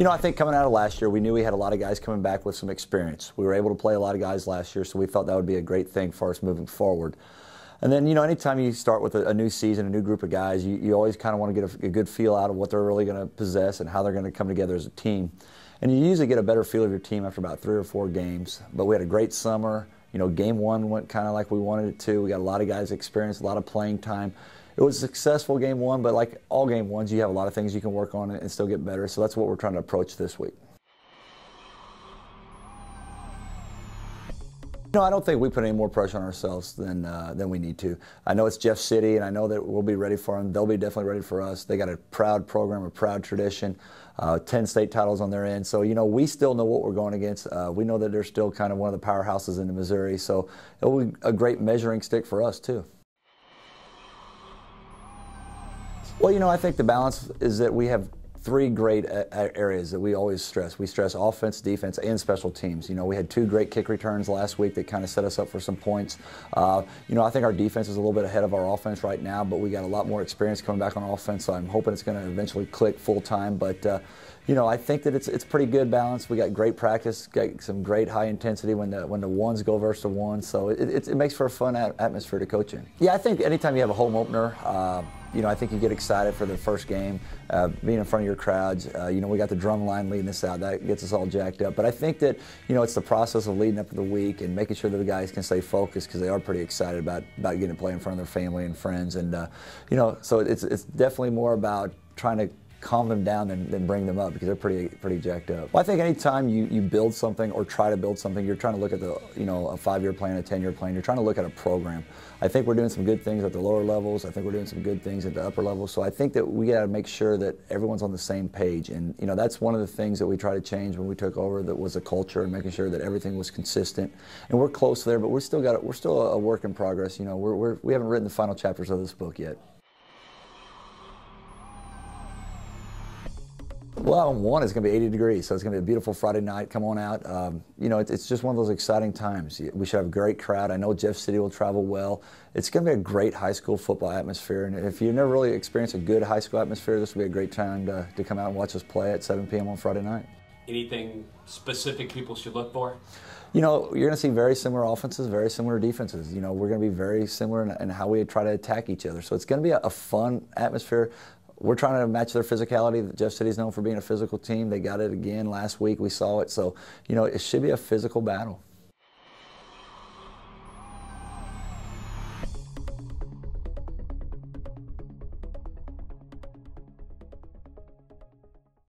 I think coming out of last year, we knew we had a lot of guys coming back with some experience. We were able to play a lot of guys last year, so we felt that would be a great thing for us moving forward. And then, anytime you start with a new season, a new group of guys, you always kind of want to get a good feel out of what they're really going to possess and how they're going to come together as a team. And you usually get a better feel of your team after about 3 or 4 games. But we had a great summer. Game 1 went kind of like we wanted it to. We got a lot of guys experienced, a lot of playing time. It was a successful game 1, but like all game 1s, you have a lot of things you can work on and still get better. So that's what we're trying to approach this week. No, I don't think we put any more pressure on ourselves than we need to. I know it's Jeff City, and I know that we'll be ready for them. They'll be definitely ready for us. They got a proud program, a proud tradition, 10 state titles on their end. So, we still know what we're going against. We know that they're still kind of one of the powerhouses in Missouri. So it'll be a great measuring stick for us, too. Well, I think the balance is that we have 3 great areas that we always stress. We stress offense, defense, and special teams. We had 2 great kick returns last week that kind of set us up for some points. I think our defense is a little bit ahead of our offense right now, but we got a lot more experience coming back on offense, so I'm hoping it's going to eventually click full time. But I think that it's pretty good balance. We got great practice, got some great high intensity when the ones go versus the ones, so it makes for a fun atmosphere to coach in. Yeah, I think anytime you have a home opener, I think you get excited for the first game, being in front of your crowds. We got the drum line leading us out. That gets us all jacked up. But I think that, it's the process of leading up to the week and making sure that the guys can stay focused because they are pretty excited about getting to play in front of their family and friends. And, so it's definitely more about trying to calm them down than bring them up because they're pretty jacked up. Well, I think anytime you build something or try to build something, you're trying to look at a 5-year plan, a 10-year plan. You're trying to look at a program. I think we're doing some good things at the lower levels. I think we're doing some good things at the upper levels. So I think that we got to make sure that everyone's on the same page. And that's one of the things that we try to change when we took over. That was the culture and making sure that everything was consistent. And we're close there, but we're still a work in progress. We haven't written the final chapters of this book yet. Well, 1 is going to be 80 degrees, so it's going to be a beautiful Friday night. Come on out. It's just one of those exciting times. We should have a great crowd. I know Jeff City will travel well. It's going to be a great high school football atmosphere, and if you've never really experienced a good high school atmosphere, this will be a great time to come out and watch us play at 7 p.m. on Friday night. Anything specific people should look for? You're going to see very similar offenses, very similar defenses. We're going to be very similar in how we try to attack each other. So it's going to be a fun atmosphere. We're trying to match their physicality. Jeff City's known for being a physical team. They got it again last week. We saw it. So, it should be a physical battle.